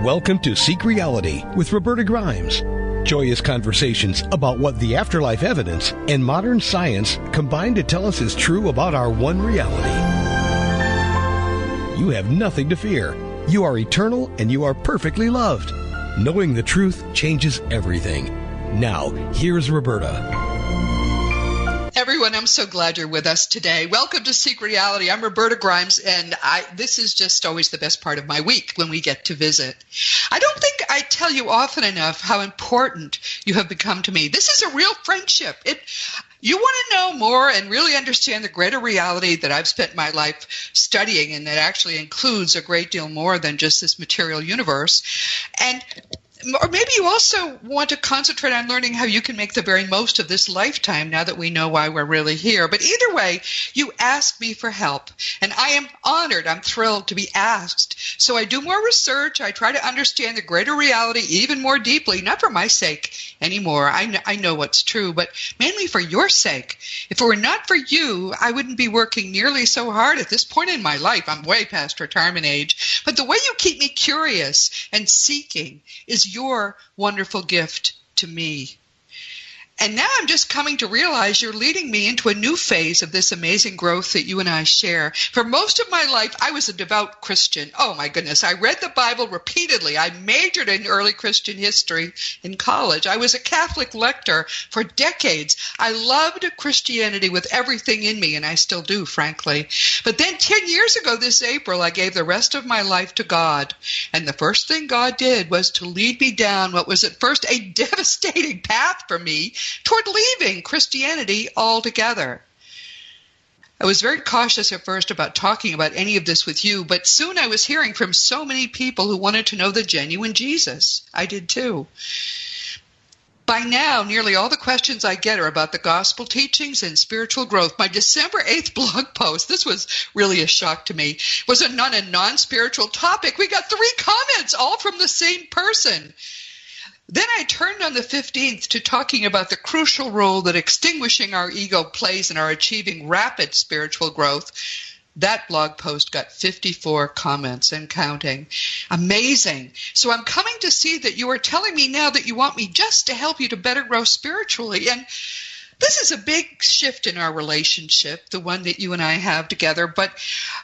Welcome to Seek Reality with Roberta Grimes. Joyous conversations about what the afterlife evidence and modern science combine to tell us is true about our one reality. You have nothing to fear. You are eternal and you are perfectly loved. Knowing the truth changes everything. Now, here's Roberta. Everyone, I'm so glad you're with us today. Welcome to Seek Reality. I'm Roberta Grimes, and this is just always the best part of my week when we get to visit. I don't think I tell you often enough how important you have become to me. This is a real friendship. You want to know more and really understand the greater reality that I've spent my life studying, and that actually includes a great deal more than just this material universe. Or maybe you also want to concentrate on learning how you can make the very most of this lifetime now that we know why we're really here. But either way, you ask me for help, and I am honored. I'm thrilled to be asked. So I do more research. I try to understand the greater reality even more deeply, not for my sake anymore. I know what's true, but mainly for your sake. If it were not for you, I wouldn't be working nearly so hard at this point in my life. I'm way past retirement age. But the way you keep me curious and seeking is your wonderful gift to me. And now I'm just coming to realize you're leading me into a new phase of this amazing growth that you and I share. For most of my life, I was a devout Christian. Oh my goodness, I read the Bible repeatedly. I majored in early Christian history in college. I was a Catholic lector for decades. I loved Christianity with everything in me, and I still do, frankly. But then 10 years ago this April, I gave the rest of my life to God. And the first thing God did was to lead me down what was at first a devastating path for me toward leaving Christianity altogether. I was very cautious at first about talking about any of this with you, but soon I was hearing from so many people who wanted to know the genuine Jesus. I did too. By now, nearly all the questions I get are about the gospel teachings and spiritual growth. My December 8th blog post, this was really a shock to me, was on a non-spiritual topic. We got 3 comments, all from the same person. Then I turned on the 15th to talking about the crucial role that extinguishing our ego plays in our achieving rapid spiritual growth. That blog post got 54 comments and counting. Amazing. So I'm coming to see that you are telling me now that you want me just to help you to better grow spiritually. And this is a big shift in our relationship, the one that you and I have together, but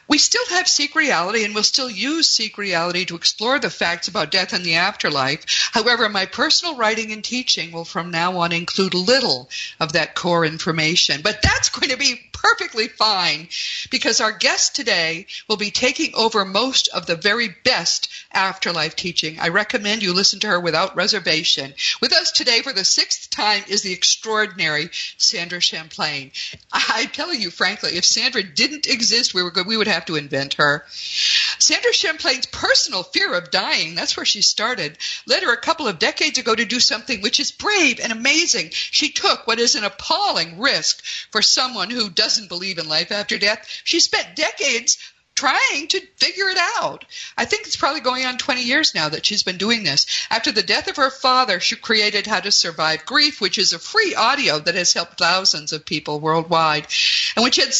we still have Seek Reality, and we'll still use Seek Reality to explore the facts about death and the afterlife. However, my personal writing and teaching will from now on include little of that core information, but that's going to be perfectly fine because our guest today will be taking over most of the very best afterlife teaching. I recommend you listen to her without reservation. With us today for the 6th time is the extraordinary Sandra Champlain. I tell you frankly, if Sandra didn't exist, we would have to invent her. Sandra Champlain's personal fear of dying, that's where she started, led her a couple of decades ago to do something which is brave and amazing. She took what is an appalling risk for someone who doesn't believe in life after death. She spent decades trying to figure it out. I think it's probably going on 20 years now that she's been doing this. After the death of her father, she created How to Survive Grief, which is a free audio that has helped thousands of people worldwide, and which had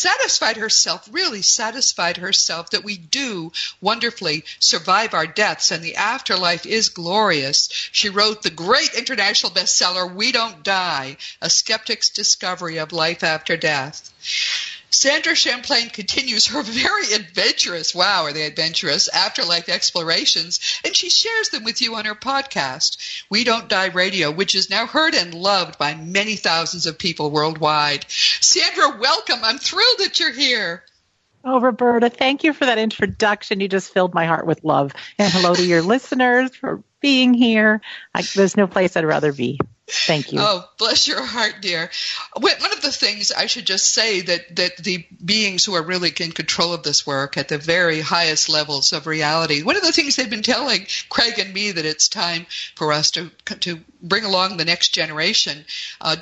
really satisfied herself that we do wonderfully survive our deaths and the afterlife is glorious. She wrote the great international bestseller, We Don't Die, A Skeptic's Discovery of Life After Death. Sandra Champlain continues her very adventurous, afterlife explorations, and she shares them with you on her podcast, We Don't Die Radio, which is now heard and loved by many thousands of people worldwide. Sandra, welcome. I'm thrilled that you're here. Oh, Roberta, thank you for that introduction. You just filled my heart with love. And hello to your listeners for being here. There's no place I'd rather be. Thank you. Oh, bless your heart, dear. One of the things I should just say that the beings who are really in control of this work at the very highest levels of reality, one of the things they've been telling Craig and me that it's time for us to bring along the next generation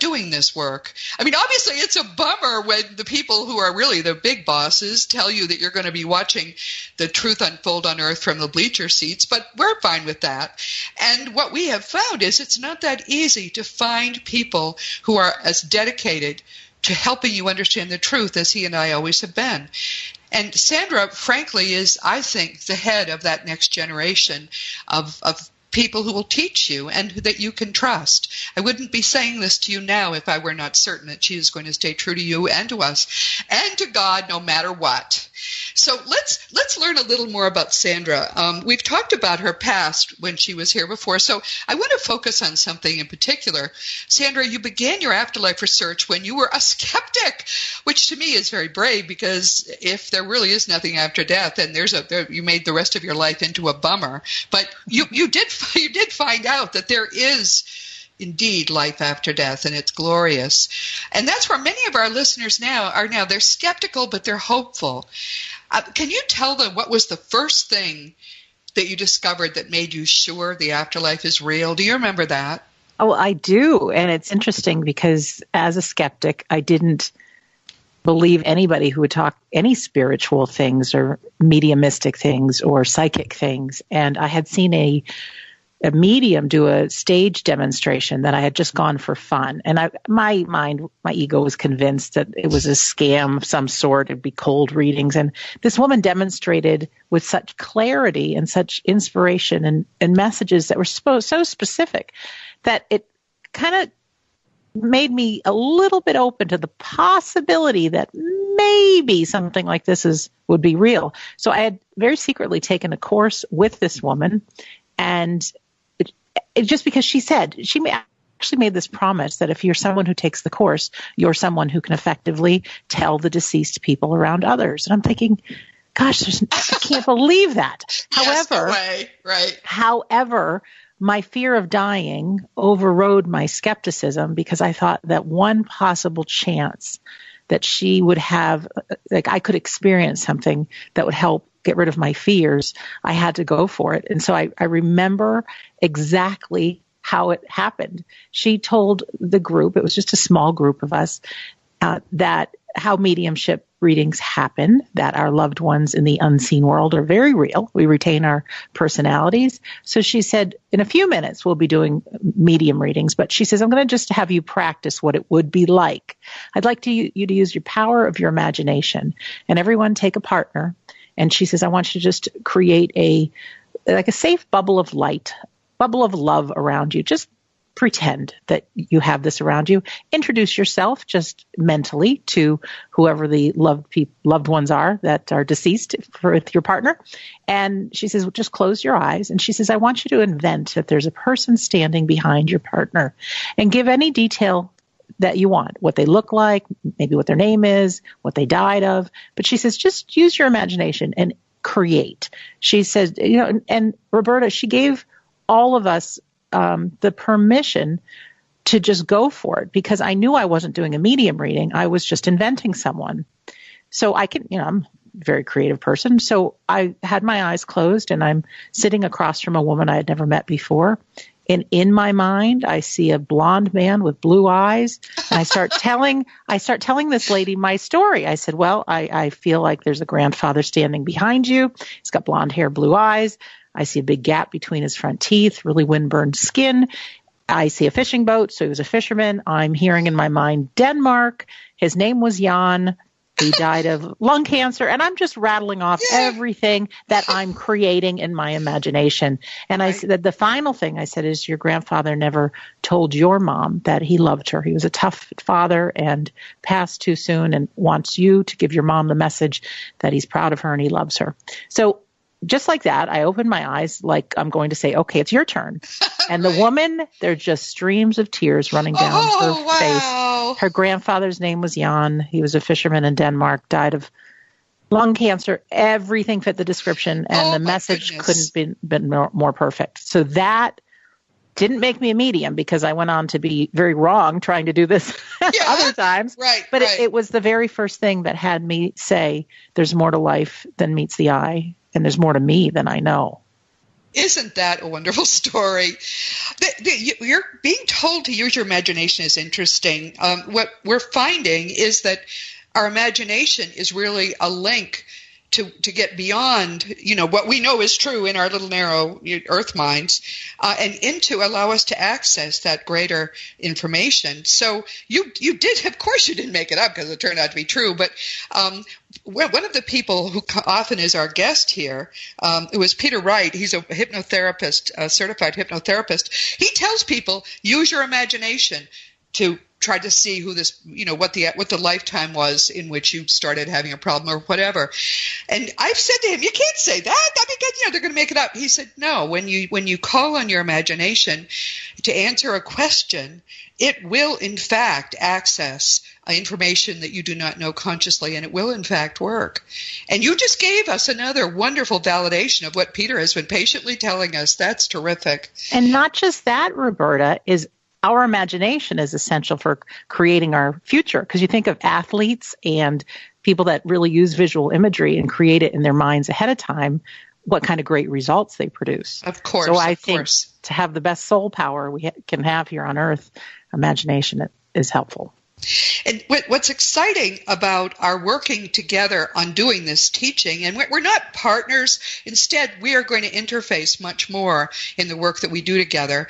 doing this work. I mean, obviously it's a bummer when the people who are really the big bosses tell you that you're going to be watching the truth unfold on earth from the bleacher seats, but we're fine with that. And what we have found is it's not that easy to find people who are as dedicated to helping you understand the truth as he and I always have been. And Sandra, frankly, is, I think, the head of that next generation of people who will teach you and that you can trust. I wouldn't be saying this to you now if I were not certain that she is going to stay true to you and to us and to God no matter what. So let's learn a little more about Sandra. We've talked about her past when she was here before, so I want to focus on something in particular. Sandra, you began your afterlife research when you were a skeptic, which to me is very brave, because if there really is nothing after death, then you made the rest of your life into a bummer. But you did find out that there is indeed life after death, and it's glorious. And that's where many of our listeners are now. They're skeptical, but they're hopeful. Can you tell them what was the first thing that you discovered that made you sure the afterlife is real? Do you remember that? Oh, I do. And it's interesting because as a skeptic, I didn't believe anybody who would talk any spiritual things or mediumistic things or psychic things. And I had seen a medium do a stage demonstration that I had just gone for fun. And my ego was convinced that it was a scam of some sort. It'd be cold readings. And this woman demonstrated with such clarity and such inspiration and messages that were so specific that it kind of made me a little bit open to the possibility that maybe something like this would be real. So I had very secretly taken a course with this woman, and it just because she actually made this promise that if you're someone who takes the course, you're someone who can effectively tell the deceased people around others. And I'm thinking, gosh, I can't believe that. Yes, However, my fear of dying overrode my skepticism, because I thought that one possible chance that she would have, like I could experience something that would help get rid of my fears, I had to go for it. And so I remember exactly how it happened. She told the group, it was just a small group of us, that how mediumship readings happen, that our loved ones in the unseen world are very real. We retain our personalities. So she said, in a few minutes, we'll be doing medium readings. But she says, I'm going to just have you practice what it would be like. I'd like you to use your power of your imagination, and everyone take a partner. And she says, I want you to just create a safe bubble of light, bubble of love around you. Just pretend that you have this around you. Introduce yourself just mentally to whoever the loved ones are that are deceased with your partner. And she says, well, just close your eyes. And she says, I want you to invent that there's a person standing behind your partner, and give any detail that you want, what they look like, maybe what their name is, what they died of. But she says, just use your imagination and create. She says, and Roberta, she gave all of us the permission to just go for it, because I knew I wasn't doing a medium reading. I was just inventing someone. So I'm a very creative person. So I had my eyes closed, and I'm sitting across from a woman I had never met before. And in my mind, I see a blonde man with blue eyes. And I start telling this lady my story. I said, well, I feel like there's a grandfather standing behind you. He's got blonde hair, blue eyes. I see a big gap between his front teeth, really windburned skin. I see a fishing boat, so he was a fisherman. I'm hearing in my mind Denmark. His name was Jan. He died of lung cancer. And I'm just rattling off everything that I'm creating in my imagination. And I said, the final thing I said is, your grandfather never told your mom that he loved her. He was a tough father and passed too soon, and wants you to give your mom the message that he's proud of her and he loves her. So just like that, I opened my eyes like I'm going to say, okay, it's your turn. And the woman, there's just streams of tears running down her face. Her grandfather's name was Jan. He was a fisherman in Denmark, died of lung cancer. Everything fit the description, and the message couldn't been more perfect. So that didn't make me a medium, because I went on to be very wrong trying to do this other times. But it was the very first thing that had me say, there's more to life than meets the eye, and there's more to me than I know. Isn't that a wonderful story? You're being told to use your imagination is interesting. What we're finding is that our imagination is really a link to get beyond, what we know is true in our little narrow earth minds, and allow us to access that greater information. So you did, of course you didn't make it up because it turned out to be true, but one of the people who often is our guest here, it was Peter Wright. He's a hypnotherapist, a certified hypnotherapist. He tells people, use your imagination to try to see who this, what the lifetime was in which you started having a problem or whatever. And I've said to him, you can't say that. They're going to make it up. He said, no, when you call on your imagination to answer a question, it will in fact access information that you do not know consciously, and it will in fact work. And you just gave us another wonderful validation of what Peter has been patiently telling us. That's terrific. And not just that, Roberta, is our imagination is essential for creating our future. Because you think of athletes and people that really use visual imagery and create it in their minds ahead of time, what kind of great results they produce. Of course. So I think to have the best soul power we can have here on Earth, imagination is helpful. And what's exciting about our working together on doing this teaching, and we're not partners, instead we are going to interface much more in the work that we do together.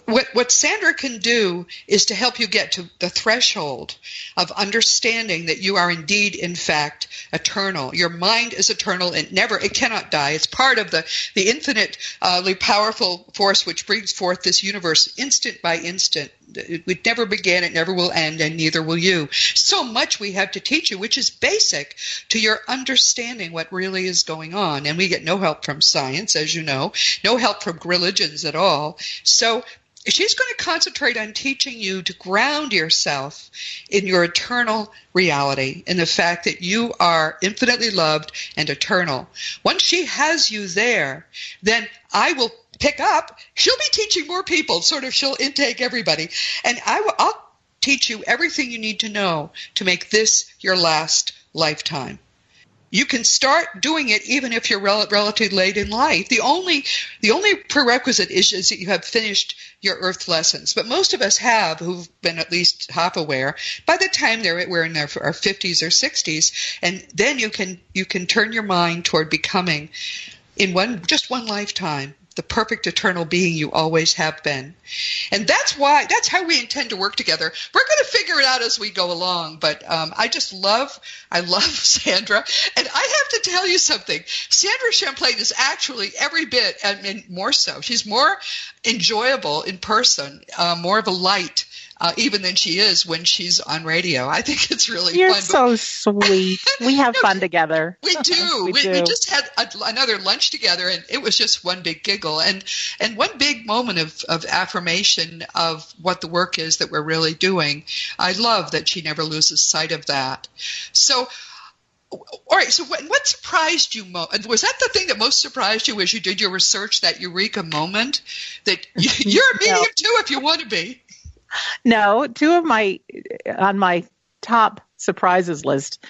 What Sandra can do is to help you get to the threshold of understanding that you are indeed, in fact, eternal. Your mind is eternal. It cannot die. It's part of the infinitely powerful force which brings forth this universe instant by instant. It never began, it never will end, and neither will you. So much we have to teach you, which is basic to your understanding what really is going on. And we get no help from science, as you know, no help from religions at all. So she's going to concentrate on teaching you to ground yourself in your eternal reality, in the fact that you are infinitely loved and eternal. Once she has you there, then I will pick up. She'll be teaching more people, she'll intake everybody. And I'll teach you everything you need to know to make this your last lifetime. You can start doing it even if you're relatively late in life. The only prerequisite is that you have finished your earth lessons. But most of us have, who've been at least half aware, by the time we're in our 50s or 60s, and then you can turn your mind toward becoming, in just one lifetime, the perfect eternal being you always have been. And that's how we intend to work together. We're going to figure it out as we go along, but I love Sandra. And I have to tell you something. Sandra Champlain is actually every bit, and more so. She's more enjoyable in person, more of a light, even than she is when she's on radio. I think it's really fun. You're so sweet. We have fun together. We do. We just had another lunch together, and it was just one big giggle and one big moment of affirmation of what the work is that we're really doing. I love that she never loses sight of that. So, all right, so what surprised you most? Was that the thing that most surprised you as you did your research, that eureka moment? That you're a medium too if you want to be. No, on my top surprises list,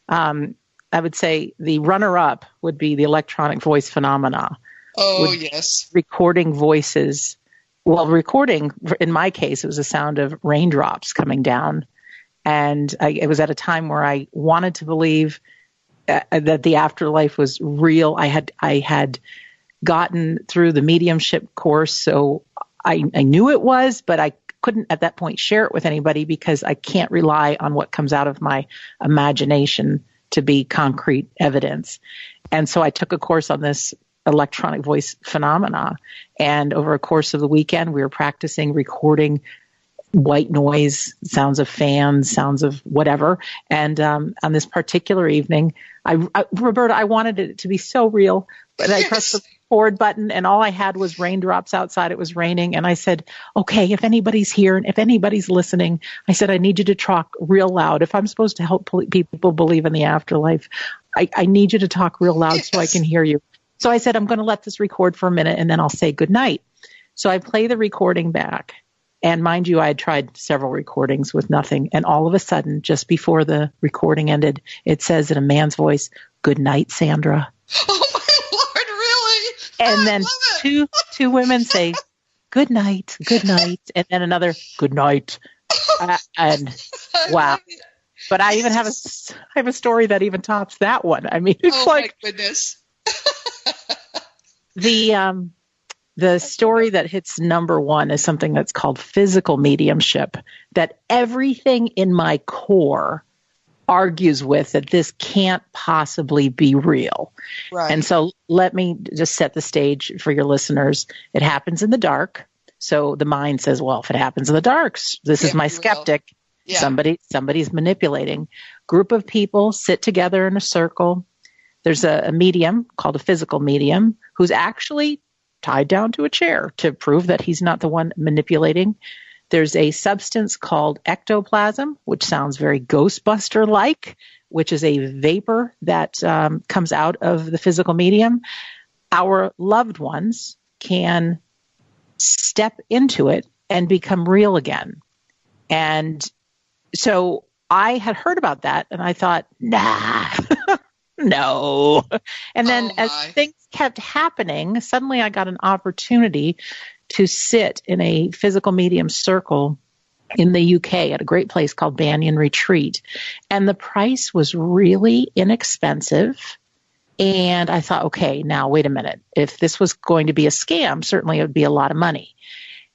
I would say the runner-up would be the electronic voice phenomena. Oh, yes. Recording voices. Well, recording, in my case, it was the sound of raindrops coming down. And it was at a time where I wanted to believe that the afterlife was real. I had gotten through the mediumship course, so I knew it was, but I couldn't at that point share it with anybody because I can't rely on what comes out of my imagination to be concrete evidence. And so I took a course on this electronic voice phenomena. And over a course of the weekend, we were practicing recording white noise, sounds of fans, sounds of whatever. And on this particular evening, Roberta, I wanted it to be so real, but I pressed the record button and all I had was raindrops outside. It was raining. And I said, okay, if anybody's here and if anybody's listening, I said, I need you to talk real loud. If I'm supposed to help people believe in the afterlife, I need you to talk real loud so I can hear you. So I said, I'm going to let this record for a minute and then I'll say goodnight. So I play the recording back. And mind you, I had tried several recordings with nothing. And all of a sudden, just before the recording ended, it says in a man's voice, "Good night, Sandra." Oh, my Lord, really? And then two women say, "Good night, good night." And then another, "Good night." And wow. But I even have a story that even tops that one. I mean, it's my goodness. The story that hits number one is something that's called physical mediumship, that everything in my core argues with that this can't possibly be real. Right. And so let me just set the stage for your listeners. It happens in the dark. So the mind says, well, if it happens in the dark, this is my skeptic. Yeah. Somebody's manipulating. Group of people sit together in a circle. There's a medium called a physical medium who's actually tied down to a chair to prove that he's not the one manipulating. There's a substance called ectoplasm, which sounds very Ghostbuster-like, which is a vapor that comes out of the physical medium. Our loved ones can step into it and become real again. And so I had heard about that, and I thought, nah, no. And then as things kept happening, suddenly I got an opportunity to sit in a physical medium circle in the UK at a great place called Banyan Retreat. And the price was really inexpensive. And I thought, okay, now wait a minute. If this was going to be a scam, certainly it would be a lot of money.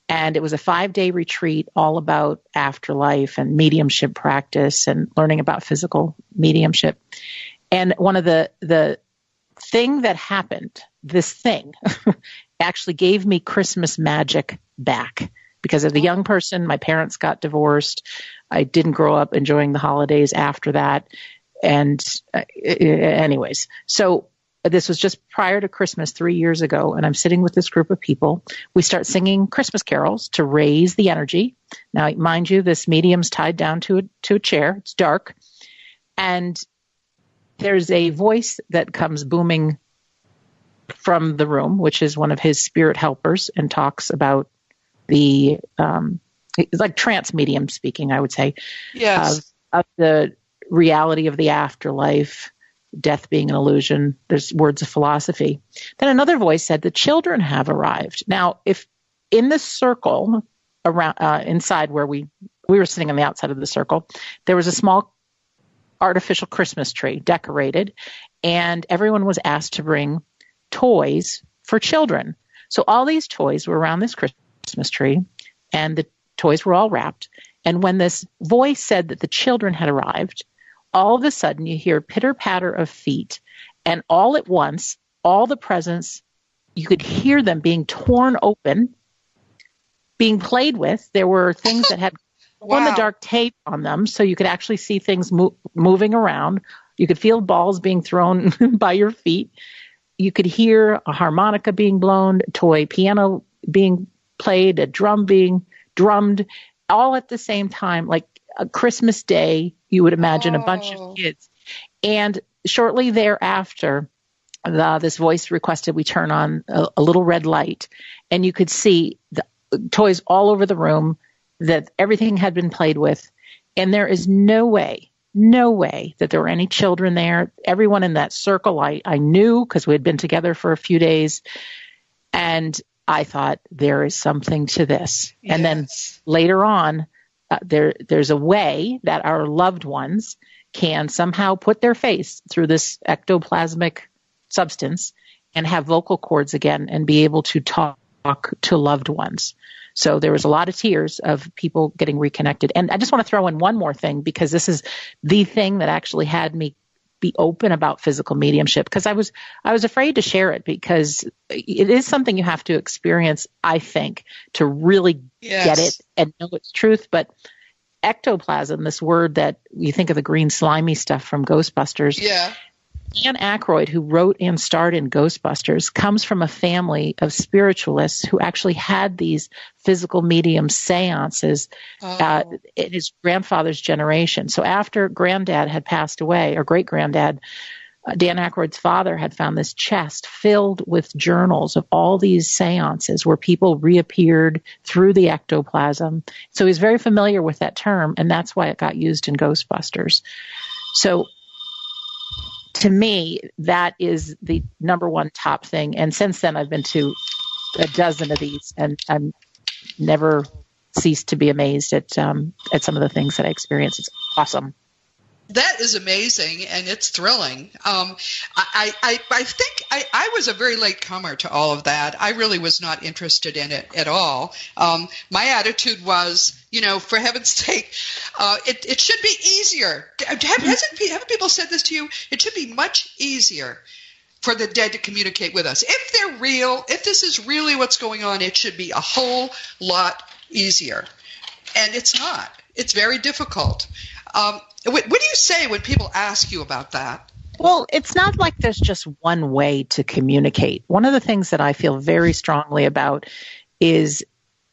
And it was a 5-day retreat all about afterlife and mediumship practice and learning about physical mediumship. And one of the thing that happened, this thing, actually gave me Christmas magic back. Because as a young person, my parents got divorced. I didn't grow up enjoying the holidays after that. And anyways, so this was just prior to Christmas 3 years ago, and I'm sitting with this group of people. We start singing Christmas carols to raise the energy. Now, mind you, this medium's tied down to a chair. It's dark. And there's a voice that comes booming from the room, which is one of his spirit helpers, and talks about it's like trance medium speaking, I would say. Yes. Of the reality of the afterlife, death being an illusion. There's words of philosophy. Then another voice said, the children have arrived. Now, if in the circle around inside where we were sitting on the outside of the circle, there was a small artificial Christmas tree decorated, and everyone was asked to bring toys for children. So all these toys were around this Christmas tree, and the toys were all wrapped. And when this voice said that the children had arrived, all of a sudden you hear pitter-patter of feet, and all at once, all the presents, you could hear them being torn open, being played with. There were things that had glow-in-the-dark tape on them, so you could actually see things moving around. You could feel balls being thrown by your feet. You could hear a harmonica being blown, a toy piano being played, a drum being drummed, all at the same time, like a Christmas day. You would imagine a bunch of kids. And shortly thereafter, this voice requested we turn on a little red light, and you could see the toys all over the room, that everything had been played with. And there is no way that there were any children there. Everyone in that circle I knew, because we had been together for a few days. And I thought, there is something to this. Yes. And then later on, there's a way that our loved ones can somehow put their face through this ectoplasmic substance and have vocal cords again and be able to talk to loved ones. So there was a lot of tears of people getting reconnected. And I just want to throw in one more thing, because this is the thing that actually had me be open about physical mediumship, because I was afraid to share it, because it is something you have to experience, I think, to really get it and know its truth. But ectoplasm, this word that you think of the green slimy stuff from Ghostbusters. Yeah. Dan Aykroyd, who wrote and starred in Ghostbusters, comes from a family of spiritualists who actually had these physical medium seances in his grandfather's generation. So after granddad had passed away, or great-granddad, Dan Aykroyd's father had found this chest filled with journals of all these seances where people reappeared through the ectoplasm. So he's very familiar with that term, and that's why it got used in Ghostbusters. So to me, that is the number one top thing. And since then, I've been to a dozen of these, and I'm never ceased to be amazed at some of the things that I experience. It's awesome. That is amazing, and it's thrilling. I think I was a very late comer to all of that. I really was not interested in it at all. My attitude was, for heaven's sake, it should be easier. Haven't people said this to you? It should be much easier for the dead to communicate with us. If they're real, if this is really what's going on, it should be a whole lot easier. And it's not. It's very difficult. What do you say when people ask you about that? Well, it's not like there's just one way to communicate. One of the things that I feel very strongly about is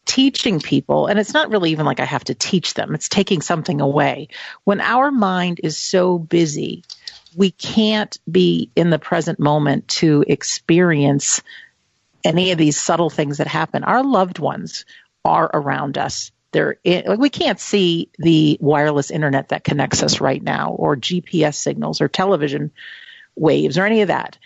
teaching people, and it's not really even like I have to teach them. It's taking something away. When our mind is so busy, we can't be in the present moment to experience any of these subtle things that happen. Our loved ones are around us. We can't see the wireless internet that connects us right now, or GPS signals, or television waves, or any of that.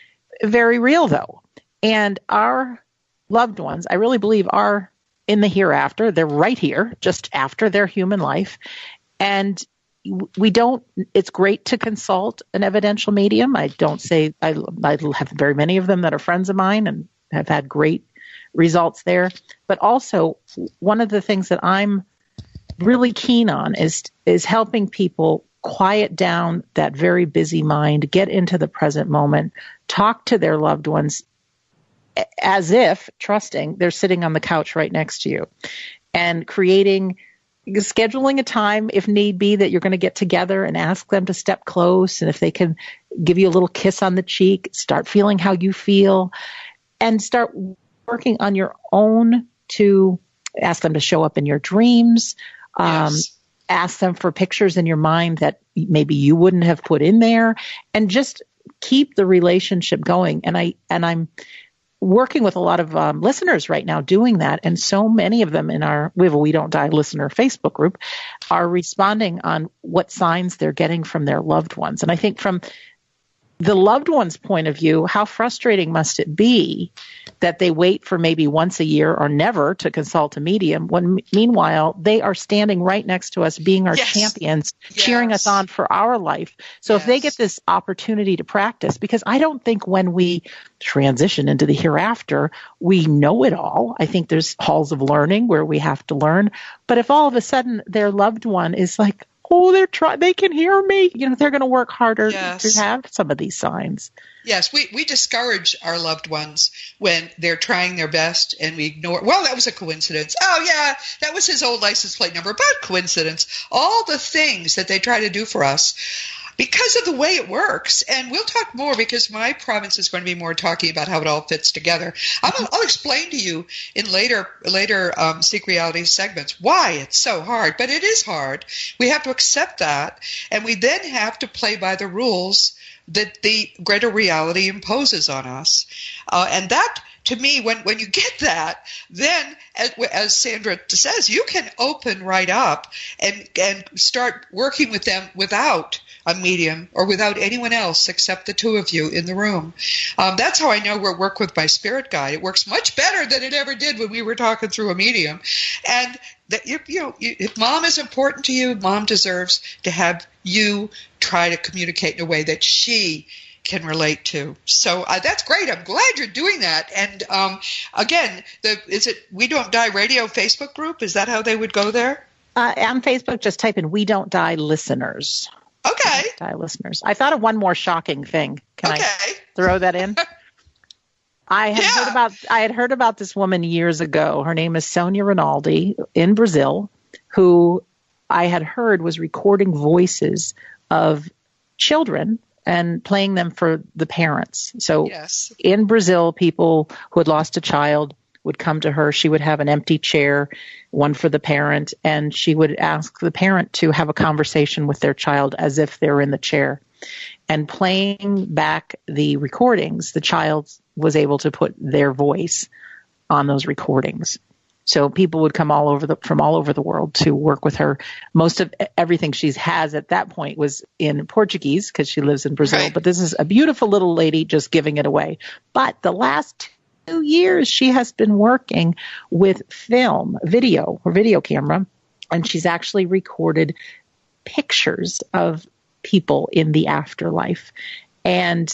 Very real, though. And our loved ones, I really believe, are in the hereafter. They're right here, just after their human life. And it's great to consult an evidential medium. I don't say, I have very many of them that are friends of mine and have had great results there. But also, one of the things that I'm really keen on is helping people quiet down that very busy mind, get into the present moment, talk to their loved ones as if, trusting, they're sitting on the couch right next to you, and scheduling a time, if need be, that you're going to get together and ask them to step close. And if they can give you a little kiss on the cheek, start feeling how you feel, and start working on your own to ask them to show up in your dreams. Yes. Ask them for pictures in your mind that maybe you wouldn't have put in there, and just keep the relationship going. And I'm working with a lot of listeners right now doing that. And so many of them we have a We Don't Die listener Facebook group are responding on what signs they're getting from their loved ones. And I think from the loved one's point of view, how frustrating must it be that they wait for maybe once a year or never to consult a medium, when meanwhile they are standing right next to us, being our champions, cheering us on for our life. So if they get this opportunity to practice, because I don't think when we transition into the hereafter, we know it all. I think there's halls of learning where we have to learn. But if all of a sudden their loved one is like, oh, they can hear me, they're going to work harder to have some of these signs. Yes, we discourage our loved ones when they're trying their best, and we ignore, well, that was a coincidence. Oh, yeah, that was his old license plate number, but coincidence. All the things that they try to do for us because of the way it works. And we'll talk more, because my province is going to be more talking about how it all fits together. I'll explain to you in later Seek Reality segments why it's so hard. But it is hard. We have to accept that. And we then have to play by the rules that the greater reality imposes on us. And that, to me, when you get that, then, as Sandra says, you can open right up and start working with them without a medium or without anyone else except the two of you in the room. That's how I know we'll work with my spirit guide. It works much better than it ever did when we were talking through a medium. And that if mom is important to you, mom deserves to have you try to communicate in a way that she can relate to. So that's great. I'm glad you're doing that. And again, is it We Don't Die Radio Facebook group? Is that how they would go there? On Facebook, just type in We Don't Die Listeners. Okay. Die listeners. I thought of one more shocking thing. Can I throw that in? I had heard about this woman years ago. Her name is Sonia Rinaldi in Brazil, who I had heard was recording voices of children and playing them for the parents. So in Brazil, people who had lost a child would come to her. She would have an empty chair, one for the parent, and she would ask the parent to have a conversation with their child as if they're in the chair. And playing back the recordings, the child was able to put their voice on those recordings. So people would come from all over the world to work with her. Most of everything she has at that point was in Portuguese, because she lives in Brazil. Right. But this is a beautiful little lady just giving it away. But the last 2 years, she has been working with video camera, and she's actually recorded pictures of people in the afterlife. And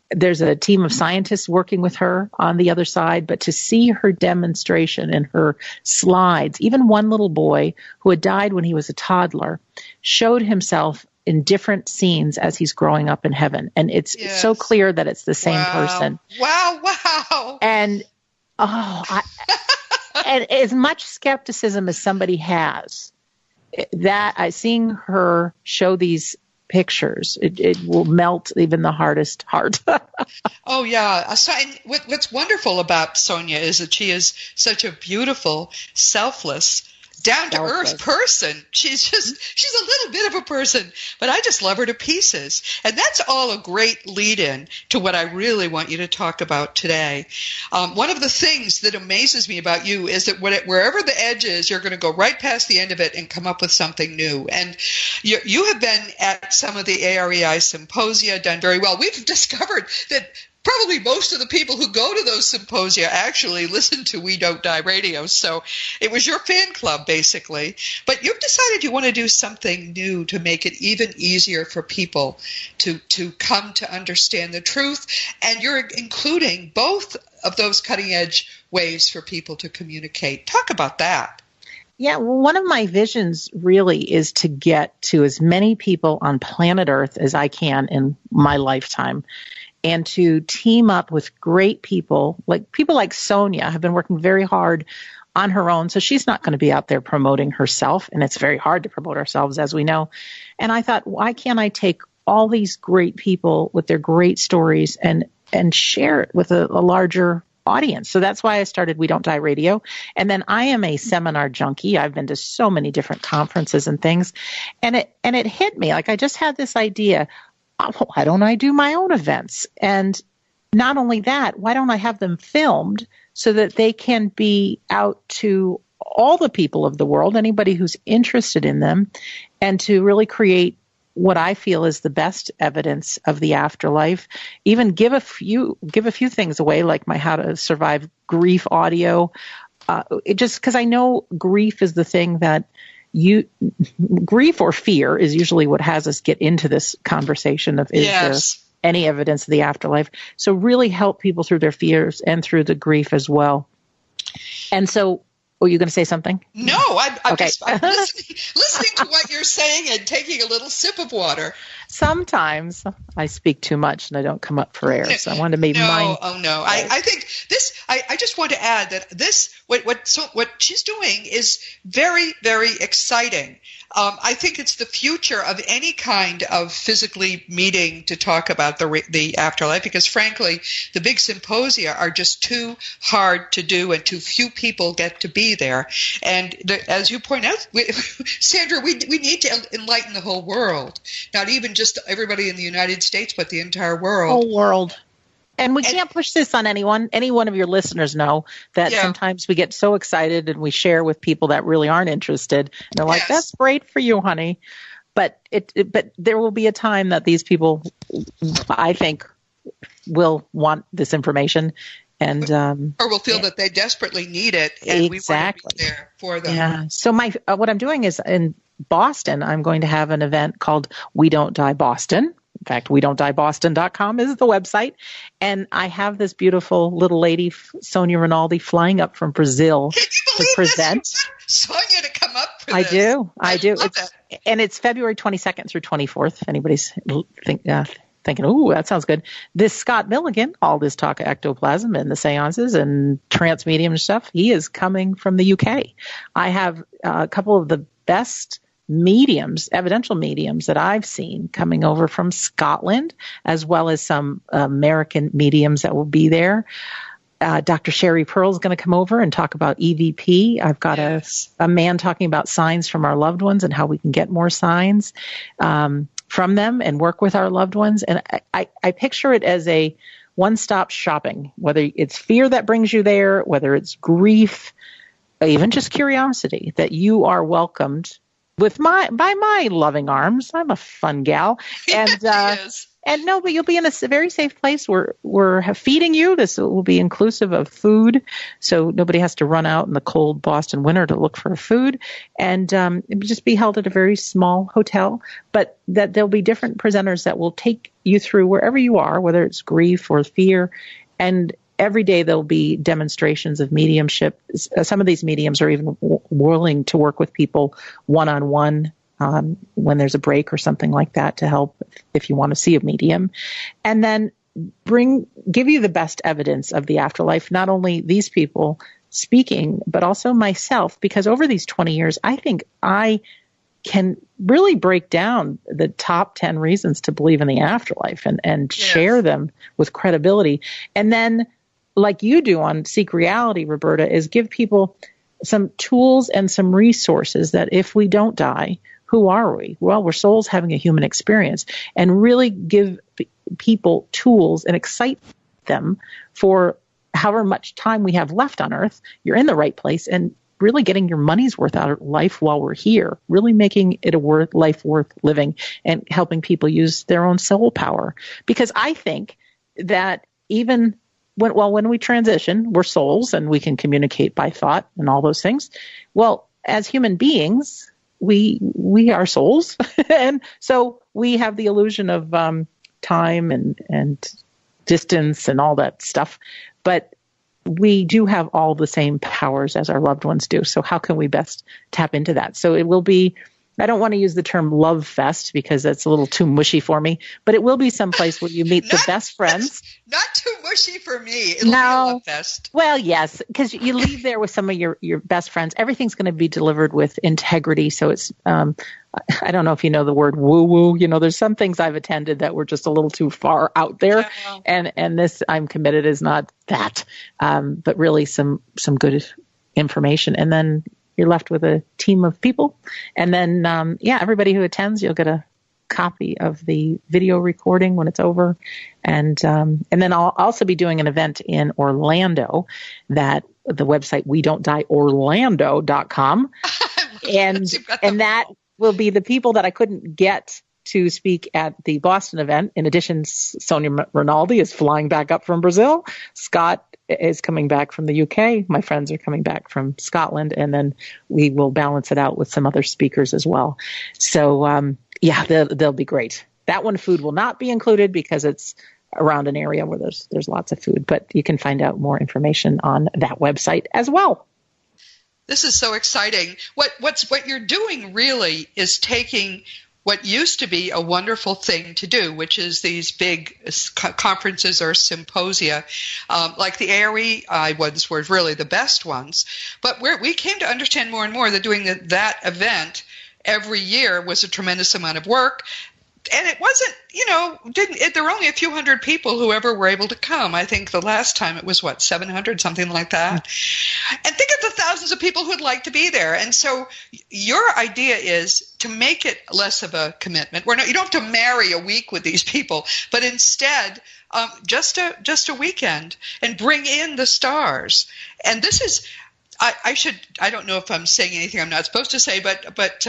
there's a team of scientists working with her on the other side, but to see her demonstration and her slides, even one little boy who had died when he was a toddler showed himself in different scenes as he's growing up in heaven. And it's so clear that it's the same person. Wow. And, and as much skepticism as somebody has, seeing her show these pictures, it will melt even the hardest heart. Oh, yeah. So, what's wonderful about Sonia is that she is such a beautiful, selfless, down-to-earth person. She's a little bit of a person, but I just love her to pieces. And that's all a great lead-in to what I really want you to talk about today. One of the things that amazes me about you is that wherever the edge is, you're going to go right past the end of it and come up with something new. And you have been at some of the AREI symposia, done very well. We've discovered that probably most of the people who go to those symposia actually listen to We Don't Die Radio. So it was your fan club, basically. But you've decided you want to do something new to make it even easier for people to come to understand the truth. And you're including both of those cutting-edge ways for people to communicate. Talk about that. Yeah, well, one of my visions really is to get to as many people on planet Earth as I can in my lifetime, and to team up with great people like Sonia have been working very hard on her own. So she's not going to be out there promoting herself, and it's very hard to promote ourselves, as we know. And I thought, why can't I take all these great people with their great stories and share it with a larger audience? So that's why I started We Don't Die Radio. And then I am a seminar junkie. I've been to so many different conferences and things. And it hit me. Like, I just had this idea, why don't I do my own events? And not only that, why don't I have them filmed so that they can be out to all the people of the world, anybody who's interested in them, and to really create what I feel is the best evidence of the afterlife. Even give a few things away, like my How to Survive Grief audio. Just because I know grief is the thing that grief or fear is usually what has us get into this conversation of, is there any evidence of the afterlife? So really help people through their fears and through the grief as well. And so, were you going to say something? No, I'm listening to what you're saying and taking a little sip of water. Sometimes I speak too much and I don't come up for air, so I want to be mindful. Oh, no. I think this, I just want to add that this, what she's doing is very, very exciting. I think it's the future of any kind of physically meeting to talk about the afterlife, because frankly, the big symposia are just too hard to do and too few people get to be there. And as you point out, Sandra, we need to enlighten the whole world, not even just everybody in the United States, but the entire world. Whole world. And we can't push this on anyone. Any one of your listeners know that sometimes we get so excited and we share with people that really aren't interested. And they're like, that's great for you, honey. But there will be a time that these people, I think, will want this information. And or will feel that they desperately need it. And we want to be there for them. Yeah. So what I'm doing is in Boston, I'm going to have an event called We Don't Die Boston. In fact, WeDon'tDieBoston.com is the website. And I have this beautiful little lady, Sonia Rinaldi, flying up from Brazil to present. Sonia to come up for I this. I do. And it's February 22nd through 24th, if anybody's thinking, ooh, that sounds good. This Scott Milligan, all this talk of ectoplasm and the seances and trance medium stuff, he is coming from the UK. I have a couple of the best mediums, evidential mediums that I've seen coming over from Scotland, as well as some American mediums that will be there. Dr. Sherry Pearl is going to come over and talk about EVP. I've got a man talking about signs from our loved ones and how we can get more signs from them and work with our loved ones. And I picture it as a one-stop shopping, whether it's fear that brings you there, whether it's grief, even just curiosity, that you are welcomed by my loving arms. I'm a fun gal. And And no, but you'll be in a very safe place. We're feeding you. This will be inclusive of food, so nobody has to run out in the cold Boston winter to look for food. And it will just be held at a very small hotel, but that there'll be different presenters that will take you through wherever you are, whether it's grief or fear. And every day there'll be demonstrations of mediumship. Some of these mediums are even willing to work with people one-on-one when there's a break or something like that to help if you want to see a medium. And then give you the best evidence of the afterlife, not only these people speaking, but also myself, because over these 20 years, I think I can really break down the top 10 reasons to believe in the afterlife and share them with credibility. And then, like you do on Seek Reality, Roberta, is give people some tools and some resources that if we don't die, who are we? Well, we're souls having a human experience, and really give people tools and excite them for however much time we have left on Earth. You're in the right place, and really getting your money's worth out of life while we're here, really making it a life worth living and helping people use their own soul power. Because I think that even when we transition, we're souls and we can communicate by thought and all those things. Well, as human beings, we are souls. And so we have the illusion of time and distance and all that stuff. But we do have all the same powers as our loved ones do. So how can we best tap into that? So it will be, I don't want to use the term love fest because that's a little too mushy for me, but it will be someplace where you meet the best friends. Not too mushy for me. It'll be a love fest. Well, yes, because you leave there with some of your best friends. Everything's going to be delivered with integrity. So it's, I don't know if you know the word woo-woo. There's some things I've attended that were just a little too far out there. Yeah. And this, I'm committed, is not that, but really some good information. And then you're left with a team of people. And then, everybody who attends, you'll get a copy of the video recording when it's over. And then I'll also be doing an event in Orlando that the website WeDon'tDieOrlando.com. And that will be the people that I couldn't get to speak at the Boston event. In addition, Sonia Rinaldi is flying back up from Brazil. Scott is coming back from the UK. My friends are coming back from Scotland. And then we will balance it out with some other speakers as well. So, they'll be great. That one, food will not be included because it's around an area where there's lots of food. But you can find out more information on that website as well. This is so exciting. What you're doing really is taking what used to be a wonderful thing to do, which is these big conferences or symposia, like the AREI ones were really the best ones. But we came to understand more and more that doing that event every year was a tremendous amount of work. And it wasn't, there were only a few hundred people who ever were able to come. I think the last time it was, 700, something like that. And think of the thousands of people who'd like to be there. And so your idea is to make it less of a commitment. You don't have to marry a week with these people, but instead just a weekend and bring in the stars. And this is, I don't know if I'm saying anything I'm not supposed to say, but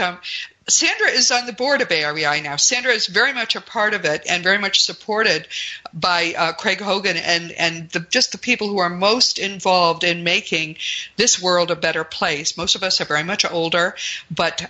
Sandra is on the board of AREI now. Sandra is very much a part of it and very much supported by Craig Hogan and just the people who are most involved in making this world a better place. Most of us are very much older, but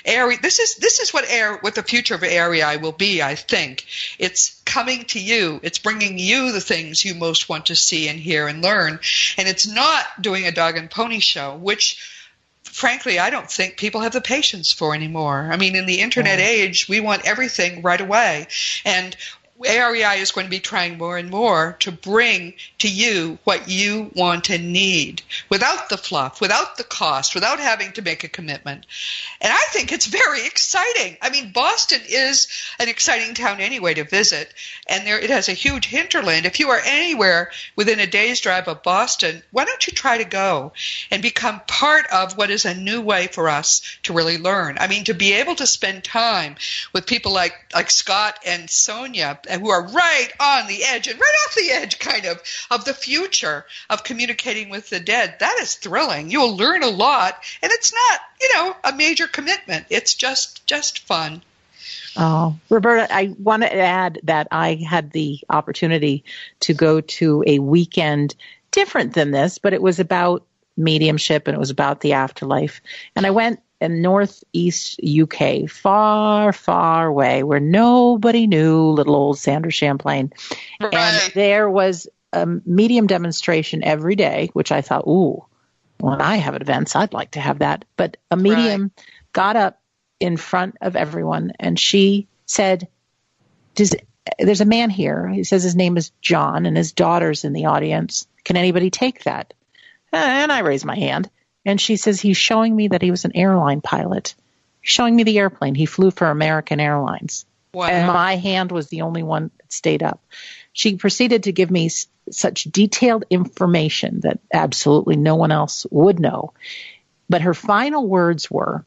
AREI, this is what the future of AREI will be, I think. It's coming to you. It's bringing you the things you most want to see and hear and learn. And it's not doing a dog and pony show, which frankly, I don't think people have the patience for anymore. I mean, in the internet age, we want everything right away. And AREI is going to be trying more and more to bring to you what you want and need without the fluff, without the cost, without having to make a commitment. And I think it's very exciting. I mean, Boston is an exciting town anyway to visit, and it has a huge hinterland. If you are anywhere within a day's drive of Boston, why don't you try to go and become part of what is a new way for us to really learn? I mean, to be able to spend time with people like Scott and Sonia, who are right on the edge and right off the edge kind of the future of communicating with the dead. That is thrilling. You'll learn a lot, and it's not, a major commitment. It's just fun. Oh, Roberta, I want to add that I had the opportunity to go to a weekend different than this, but it was about mediumship and it was about the afterlife. And I went in northeast UK, far, far away, where nobody knew little old Sandra Champlain. Right. And there was a medium demonstration every day, which I thought, ooh, when I have events, I'd like to have that. But a medium got up in front of everyone and she said, there's a man here. He says his name is John and his daughter's in the audience. Can anybody take that? And I raised my hand. And she says, he's showing me that he was an airline pilot. He's showing me the airplane. He flew for American Airlines. Wow. And my hand was the only one that stayed up. She proceeded to give me such detailed information that absolutely no one else would know. But her final words were,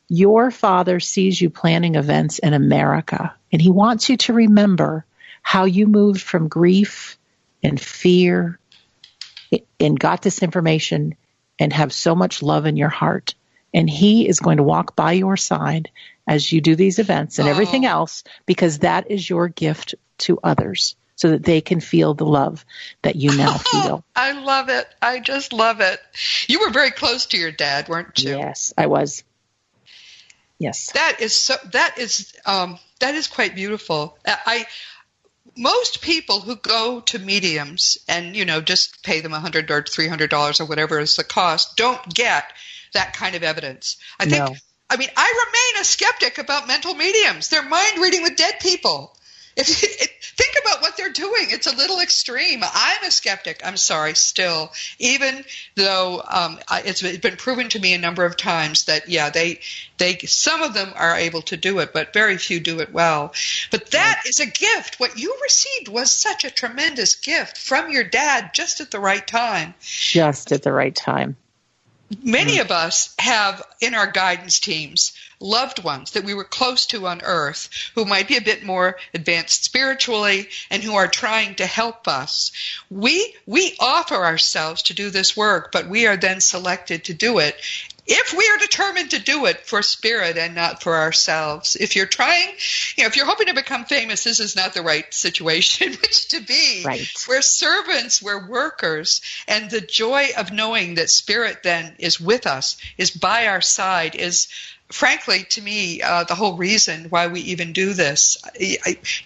your father sees you planning events in America, and he wants you to remember how you moved from grief and fear and got this information and have so much love in your heart. And he is going to walk by your side as you do these events and everything else, because that is your gift to others so that they can feel the love that you now feel. I love it. I just love it. You were very close to your dad, weren't you? Yes, I was. Yes. That is quite beautiful. Most people who go to mediums and, just pay them $100 or $300 or whatever is the cost, don't get that kind of evidence. I remain a skeptic about mental mediums. They're mind reading with dead people. Think about what they're doing. It's a little extreme. I'm a skeptic. I'm sorry, still, even though it's been proven to me a number of times that, they some of them are able to do it, but very few do it well. But that is a gift. What you received was such a tremendous gift from your dad just at the right time. Just at the right time. Many of us have in our guidance teams loved ones that we were close to on earth who might be a bit more advanced spiritually and who are trying to help us. We offer ourselves to do this work, but we are then selected to do it if we are determined to do it for spirit and not for ourselves. If you're trying, if you're hoping to become famous, this is not the right situation in which to be. Right. We're servants, we're workers, and the joy of knowing that spirit then is with us, is by our side, is frankly, to me, the whole reason why we even do this.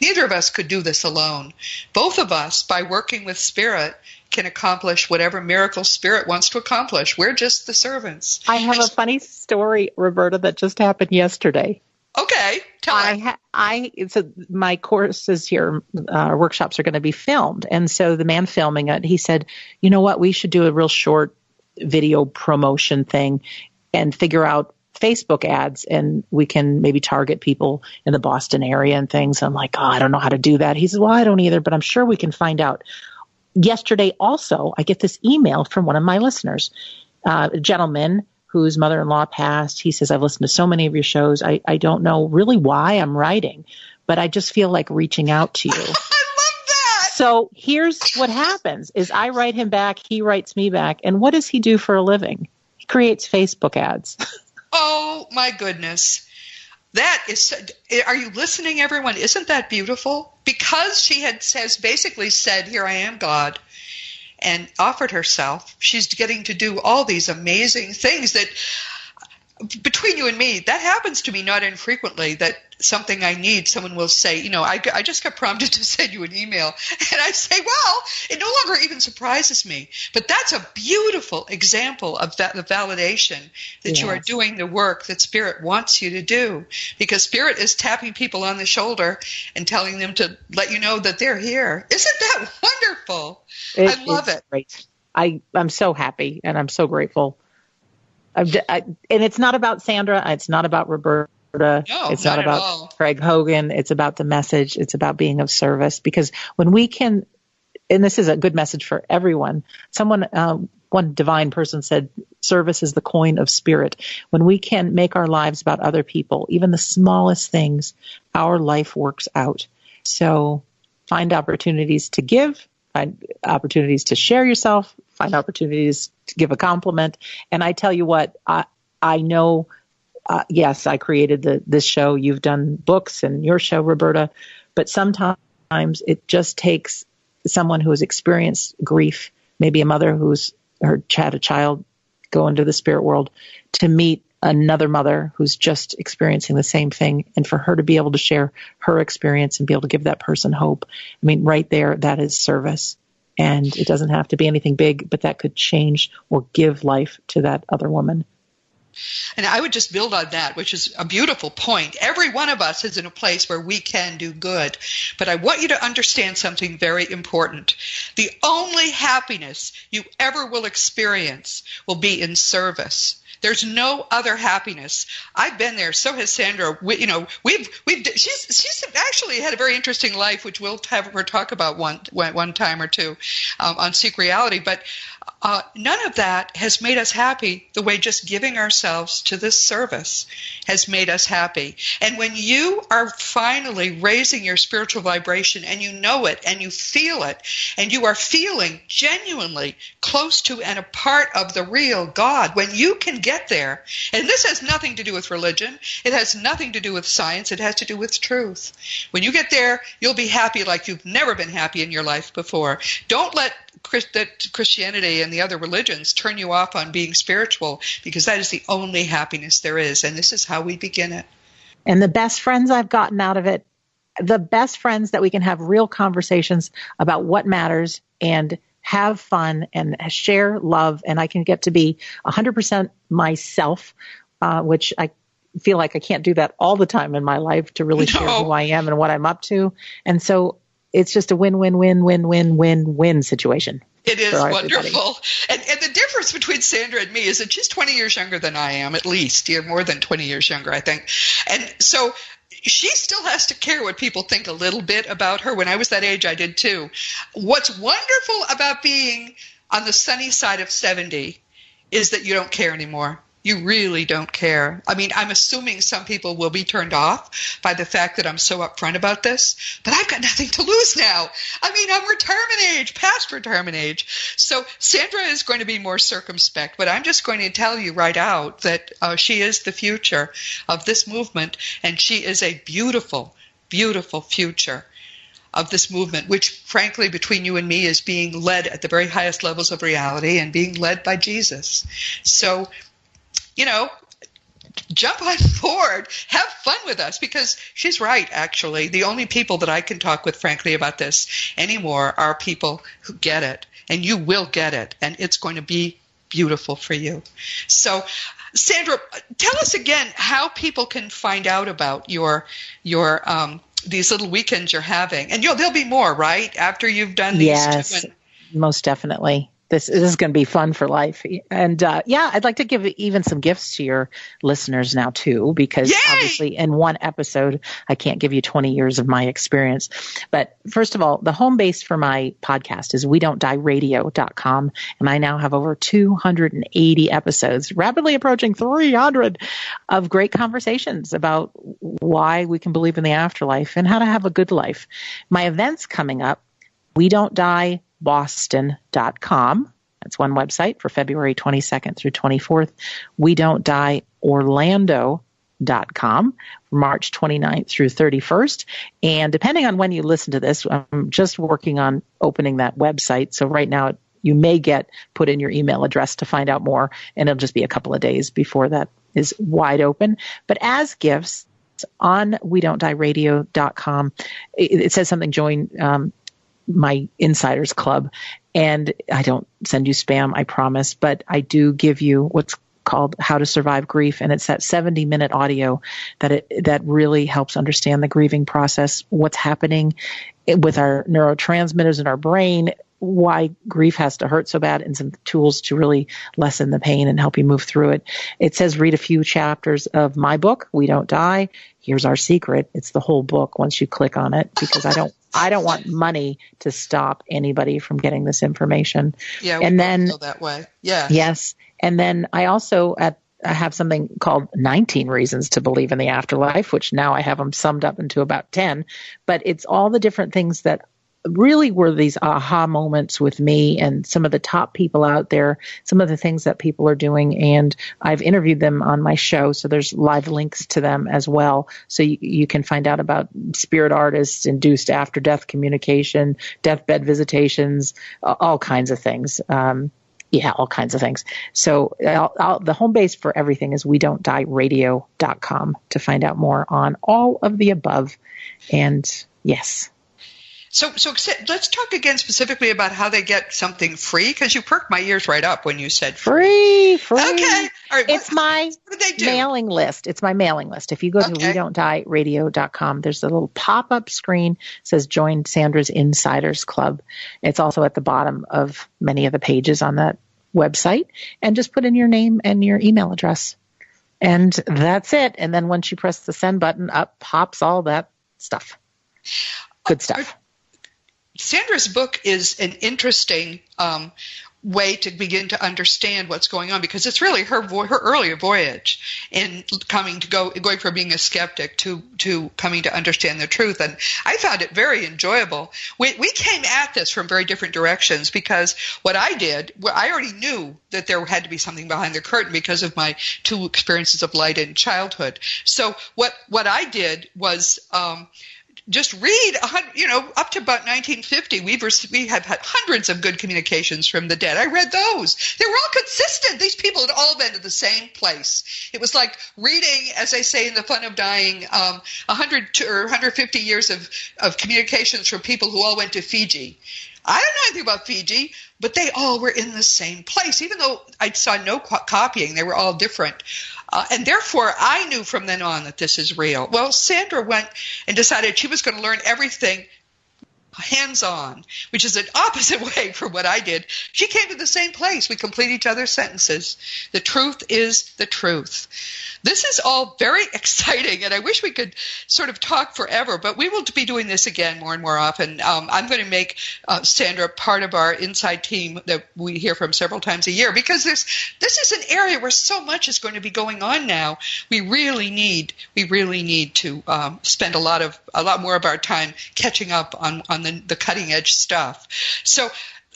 Neither of us could do this alone. Both of us, by working with spirit, can accomplish whatever miracle spirit wants to accomplish. We're just the servants. I have a funny story, Roberta, that just happened yesterday. Okay, tell me. So my courses here, workshops are going to be filmed. And so the man filming it, he said, you know what, we should do a real short video promotion thing and figure out Facebook ads, and we can maybe target people in the Boston area and things. I'm like, I don't know how to do that. He says, well, I don't either, but I'm sure we can find out. Yesterday also, I get this email from one of my listeners, a gentleman whose mother-in-law passed. He says, I've listened to so many of your shows. I don't know really why I'm writing, but I just feel like reaching out to you. I love that. So here's what happens is I write him back. He writes me back. And what does he do for a living? He creates Facebook ads. Oh, my goodness. That is, are you listening, everyone? Isn't that beautiful? Because she has basically said, here I am, God, and offered herself, she's getting to do all these amazing things that, between you and me, that happens to me not infrequently, that something I need, someone will say, I just got prompted to send you an email. And I say, well, it no longer even surprises me. But that's a beautiful example of that, the validation that you are doing the work that Spirit wants you to do. Because Spirit is tapping people on the shoulder and telling them to let you know that they're here. Isn't that wonderful? I love it. Great. I'm so happy and I'm so grateful. And it's not about Sandra. It's not about Roberta. No, it's not about Craig Hogan. It's about the message. It's about being of service. Because when we can, and this is a good message for everyone, one divine person said, service is the coin of spirit. When we can make our lives about other people, even the smallest things, our life works out. So find opportunities to give, find opportunities to share yourself, find opportunities to give a compliment. And I tell you what, I know yes, I created this show. You've done books and your show, Roberta, but sometimes it just takes someone who has experienced grief, maybe a mother who's had a child go into the spirit world, to meet another mother who's just experiencing the same thing, and for her to be able to share her experience and be able to give that person hope. I mean, right there, that is service. And it doesn't have to be anything big, but that could change or give life to that other woman. And I would just build on that, which is a beautiful point. Every one of us is in a place where we can do good. But I want you to understand something very important. The only happiness you ever will experience will be in service. There's no other happiness. I've been there. So has Sandra. She's actually had a very interesting life, which we'll have her talk about one time or two on Seek Reality. But none of that has made us happy the way just giving ourselves to this service has made us happy. And when you are finally raising your spiritual vibration and you know it and you feel it and you are feeling genuinely close to and a part of the real God, when you can get there, and this has nothing to do with religion, it has nothing to do with science, it has to do with truth. When you get there, you'll be happy like you've never been happy in your life before. Don't let Christianity and the other religions turn you off on being spiritual, because that is the only happiness there is, and this is how we begin it. And the best friends I've gotten out of it, the best friends that we can have real conversations about what matters and have fun and share love, and I can get to be 100% myself, which I feel like I can't do that all the time in my life to really share who I am and what I'm up to. And so it's just a win-win-win-win-win-win-win situation. It is wonderful. And the difference between Sandra and me is that she's 20 years younger than I am, at least. You're more than 20 years younger, I think. And so she still has to care what people think a little bit about her. When I was that age, I did too. What's wonderful about being on the sunny side of 70 is that you don't care anymore. You really don't care. I mean, I'm assuming some people will be turned off by the fact that I'm so upfront about this, but I've got nothing to lose now. I mean, I'm retirement age, past retirement age. So Sandra is going to be more circumspect, but I'm just going to tell you right out that she is the future of this movement, and she is a beautiful, beautiful future of this movement, which, frankly, between you and me, is being led at the very highest levels of reality and being led by Jesus. So, jump on board, have fun with us, because she's right, actually. The only people that I can talk with, frankly, about this anymore are people who get it, and you will get it, and it's going to be beautiful for you. So, Sandra, tell us again how people can find out about your these little weekends you're having. And there'll be more, right, after you've done these? Yes, most definitely. This is going to be fun for life. And I'd like to give even some gifts to your listeners now too, because obviously in one episode, I can't give you 20 years of my experience. But first of all, the home base for my podcast is WeDon'tDieRadio.com. And I now have over 280 episodes, rapidly approaching 300 of great conversations about why we can believe in the afterlife and how to have a good life. My events coming up, WeDon'tDieBoston.com. That's one website for February 22nd through 24th. WeDon'tDieOrlando.com for March 29th through 31st. And depending on when you listen to this, I'm just working on opening that website. So right now you may put in your email address to find out more, and it'll just be a couple of days before that is wide open. But as gifts on WeDon'tDieRadio.com, it says something, join my Insiders Club. And I don't send you spam, I promise, but I do give you what's called How to Survive Grief. And it's that 70-minute audio that really helps understand the grieving process, what's happening with our neurotransmitters in our brain, why grief has to hurt so bad, and some tools to really lessen the pain and help you move through it. It says read a few chapters of my book, We Don't Die. Here's our secret. It's the whole book once you click on it, because I don't want money to stop anybody from getting this information. Yeah, and then feel that way. Yeah. Yes. And then I also I have something called 19 Reasons to Believe in the Afterlife, which now I have them summed up into about 10. But it's all the different things that really were these aha moments with me and some of the top people out there, some of the things that people are doing. And I've interviewed them on my show. So there's live links to them as well. So you can find out about spirit artists, induced after death communication, deathbed visitations, all kinds of things. All kinds of things. So the home base for everything is WeDon'tDieRadio.com to find out more on all of the above. And yes. So let's talk again specifically about how they get something free, because you perked my ears right up when you said free. Okay. All right. It's my what do they do? mailing list. It's my mailing list. If you go to WeDon'tDieRadio.com, there's a little pop-up screen that says Join Sandra's Insiders Club. It's also at the bottom of many of the pages on that website. And just put in your name and your email address. And that's it. And then once you press the send button, up pops all that stuff. Good stuff. Sandra's book is an interesting way to begin to understand what's going on, because it's really her earlier voyage in going from being a skeptic to coming to understand the truth. And I found it very enjoyable. We came at this from very different directions, because what I did, I already knew that there had to be something behind the curtain because of my two experiences of light in childhood. So what I did was just read, up to about 1950, we have had hundreds of good communications from the dead. I read those. They were all consistent. These people had all been to the same place. It was like reading, as I say in The Fun of Dying, 100 or 150 years of communications from people who all went to Fiji. I don't know anything about Fiji, but they all were in the same place. Even though I saw no copying, they were all different. And therefore, I knew from then on that this is real. Well, Sandra went and decided she was going to learn everything hands-on, which is an opposite way from what I did. She came to the same place. We complete each other's sentences. The truth is the truth. This is all very exciting, and I wish we could sort of talk forever, but we will be doing this again more and more often. I'm going to make Sandra part of our inside team that we hear from several times a year, because this is an area where so much is going to be going on now. We really need to spend a lot more of our time catching up on the cutting edge stuff. So,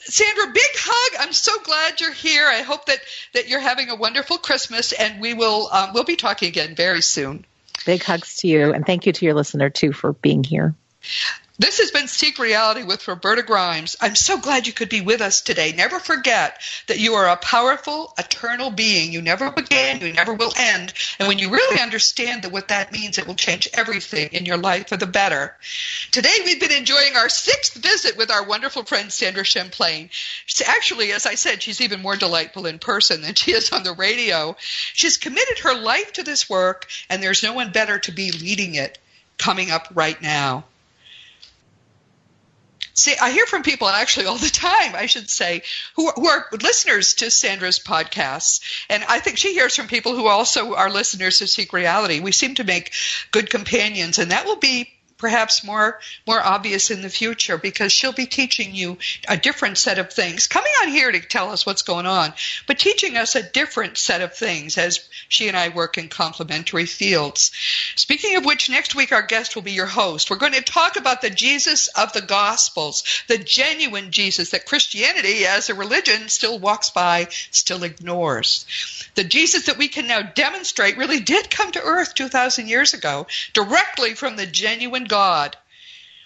Sandra, big hug. I'm so glad you're here. I hope that you're having a wonderful Christmas, and we'll be talking again very soon. Big hugs to you, and thank you to your listener, too, for being here. This has been Seek Reality with Roberta Grimes. I'm so glad you could be with us today. Never forget that you are a powerful, eternal being. You never began, you never will end. And when you really understand what that means, it will change everything in your life for the better. Today, we've been enjoying our 6th visit with our wonderful friend, Sandra Champlain. Actually, as I said, she's even more delightful in person than she is on the radio. She's committed her life to this work, and there's no one better to be leading it coming up right now. See, I hear from people actually all the time, I should say, who are listeners to Sandra's podcasts. And I think she hears from people who also are listeners to Seek Reality. We seem to make good companions, and that will be perhaps more obvious in the future, because she'll be teaching you a different set of things, coming on here to tell us what's going on, but teaching us a different set of things as she and I work in complementary fields. Speaking of which, next week our guest will be your host. We're going to talk about the Jesus of the Gospels, the genuine Jesus that Christianity as a religion still walks by, still ignores. The Jesus that we can now demonstrate really did come to earth 2,000 years ago, directly from the genuine God.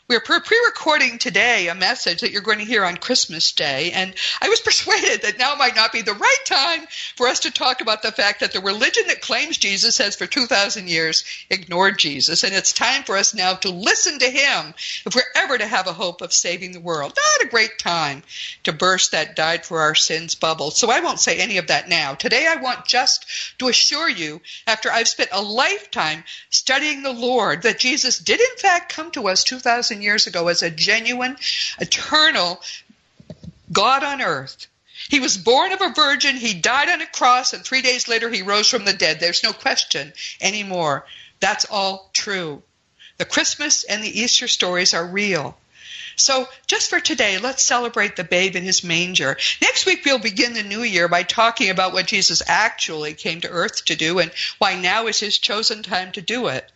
We're pre-recording today a message that you're going to hear on Christmas Day, and I was persuaded that now might not be the right time for us to talk about the fact that the religion that claims Jesus has for 2,000 years ignored Jesus, and it's time for us now to listen to him if we're ever to have a hope of saving the world. Not a great time to burst that died for our sins bubble, so I won't say any of that now. Today I want just to assure you, after I've spent a lifetime studying the Lord, that Jesus did in fact come to us 2,000 years ago as a genuine, eternal God on earth. He was born of a virgin, he died on a cross, and 3 days later he rose from the dead. There's no question anymore. That's all true. The Christmas and the Easter stories are real. So just for today, let's celebrate the babe in his manger. Next week, we'll begin the new year by talking about what Jesus actually came to earth to do and why now is his chosen time to do it.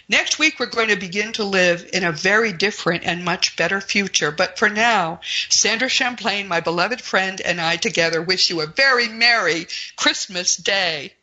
Next week, we're going to begin to live in a very different and much better future. But for now, Sandra Champlain, my beloved friend, and I together wish you a very Merry Christmas Day.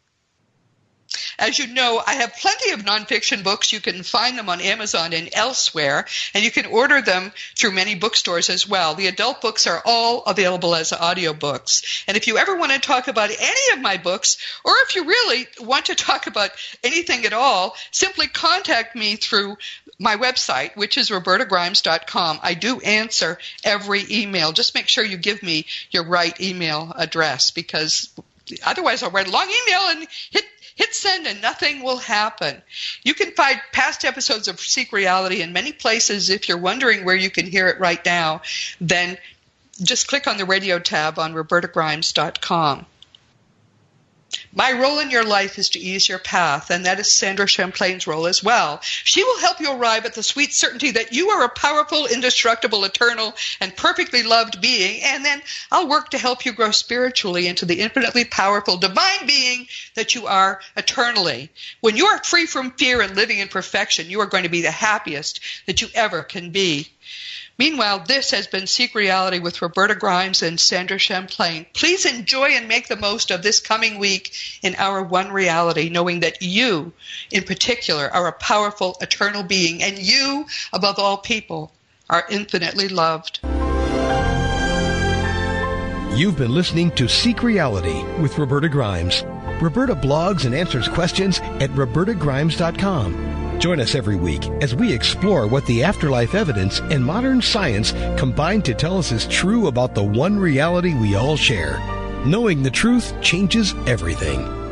As you know, I have plenty of nonfiction books. You can find them on Amazon and elsewhere, and you can order them through many bookstores as well. The adult books are all available as audiobooks. And if you ever want to talk about any of my books, or if you really want to talk about anything at all, simply contact me through my website, which is robertagrimes.com. I do answer every email. Just make sure you give me your right email address, because otherwise I'll write a long email and hit send and nothing will happen. You can find past episodes of Seek Reality in many places. If you're wondering where you can hear it right now, then just click on the radio tab on robertagrimes.com. My role in your life is to ease your path, and that is Sandra Champlain's role as well. She will help you arrive at the sweet certainty that you are a powerful, indestructible, eternal, and perfectly loved being, and then I'll work to help you grow spiritually into the infinitely powerful, divine being that you are eternally. When you are free from fear and living in perfection, you are going to be the happiest that you ever can be. Meanwhile, this has been Seek Reality with Roberta Grimes and Sandra Champlain. Please enjoy and make the most of this coming week in our one reality, knowing that you, in particular, are a powerful, eternal being, and you, above all people, are infinitely loved. You've been listening to Seek Reality with Roberta Grimes. Roberta blogs and answers questions at robertagrimes.com. Join us every week as we explore what the afterlife evidence and modern science combine to tell us is true about the one reality we all share. Knowing the truth changes everything.